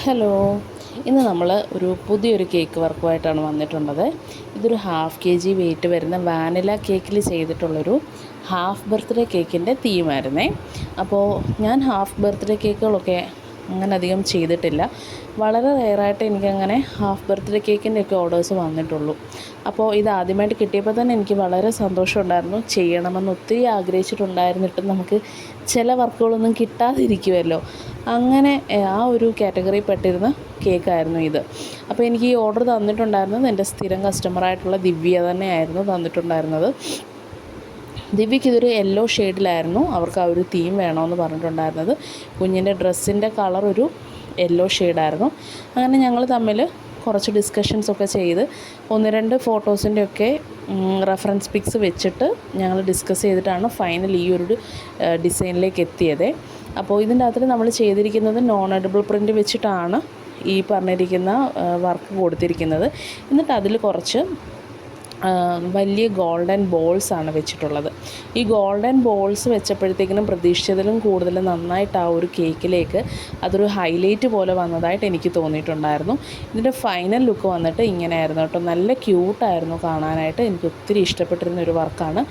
Hello, ഇന്ന് നമ്മൾ ഒരു പുതിയൊരു കേക്ക് വർക്കുമായിട്ടാണ് വന്നിട്ടുള്ളത്. ഇതൊരു ½ kg വെയിറ്റ് വരുന്ന വാനില കേക്കിൽ ചെയ്തിട്ടുള്ളൊരു ഹാഫ് ബർത്ത്ഡേ കേക്കിൻ്റെ തീമായിരുന്നേ. അപ്പോൾ ഞാൻ ഹാഫ് ബർത്ത്ഡേ കേക്കുകളൊക്കെ അങ്ങനെ അധികം ചെയ്തിട്ടില്ല. വളരെ റെയറായിട്ട് എനിക്കങ്ങനെ ഹാഫ് ബർത്ത്ഡേ കേക്കിൻ്റെയൊക്കെ ഓർഡേഴ്സ് വന്നിട്ടുള്ളൂ. അപ്പോൾ ഇത് ആദ്യമായിട്ട് കിട്ടിയപ്പോൾ തന്നെ എനിക്ക് വളരെ സന്തോഷമുണ്ടായിരുന്നു. ചെയ്യണമെന്ന് ഒത്തിരി ആഗ്രഹിച്ചിട്ടുണ്ടായിരുന്നിട്ടും നമുക്ക് ചില വർക്കുകളൊന്നും കിട്ടാതിരിക്കുമല്ലോ. അങ്ങനെ ആ ഒരു കാറ്റഗറിയിൽ പെട്ടിരുന്ന കേക്കായിരുന്നു ഇത്. അപ്പോൾ എനിക്ക് ഈ ഓർഡർ തന്നിട്ടുണ്ടായിരുന്നത് എൻ്റെ സ്ഥിരം കസ്റ്റമറായിട്ടുള്ള ദിവ്യ തന്നെയായിരുന്നു തന്നിട്ടുണ്ടായിരുന്നത്. ദിവ്യയ്ക്ക് ഇതൊരു യെല്ലോ ഷെയ്ഡിലായിരുന്നു അവർക്ക് ആ ഒരു തീം വേണമെന്ന് പറഞ്ഞിട്ടുണ്ടായിരുന്നത്. കുഞ്ഞിൻ്റെ ഡ്രസ്സിൻ്റെ കളർ ഒരു യെല്ലോ ഷെയ്ഡായിരുന്നു. അങ്ങനെ ഞങ്ങൾ തമ്മിൽ കുറച്ച് ഡിസ്കഷൻസൊക്കെ ചെയ്ത് 1-2 ഫോട്ടോസിൻ്റെയൊക്കെ റെഫറൻസ് പിക്സ് വെച്ചിട്ട് ഞങ്ങൾ ഡിസ്കസ് ചെയ്തിട്ടാണ് ഫൈനൽ ഈ ഒരു ഡിസൈനിലേക്ക് എത്തിയത്. അപ്പോൾ ഇതിൻ്റെ അകത്ത് നമ്മൾ ചെയ്തിരിക്കുന്നത് നോൺ എഡിബിൾ പ്രിൻ്റ് വെച്ചിട്ടാണ് ഈ പറഞ്ഞിരിക്കുന്ന വർക്ക് കൊടുത്തിരിക്കുന്നത്. എന്നിട്ട് അതിൽ കുറച്ച് വലിയ ഗോൾഡൻ ബോൾസാണ് വെച്ചിട്ടുള്ളത്. ഈ ഗോൾഡൻ ബോൾസ് വെച്ചപ്പോഴത്തേക്കിനും പ്രതീക്ഷിച്ചതിലും കൂടുതൽ നന്നായിട്ട് ആ ഒരു കേക്കിലേക്ക് അതൊരു ഹൈലൈറ്റ് പോലെ വന്നതായിട്ട് എനിക്ക് തോന്നിയിട്ടുണ്ടായിരുന്നു. ഇതിൻ്റെ ഫൈനൽ ലുക്ക് വന്നിട്ട് ഇങ്ങനെയായിരുന്നു കേട്ടോ. നല്ല ക്യൂട്ടായിരുന്നു കാണാനായിട്ട്. എനിക്ക് ഒത്തിരി ഇഷ്ടപ്പെട്ടിരുന്ന ഒരു വർക്കാണ്.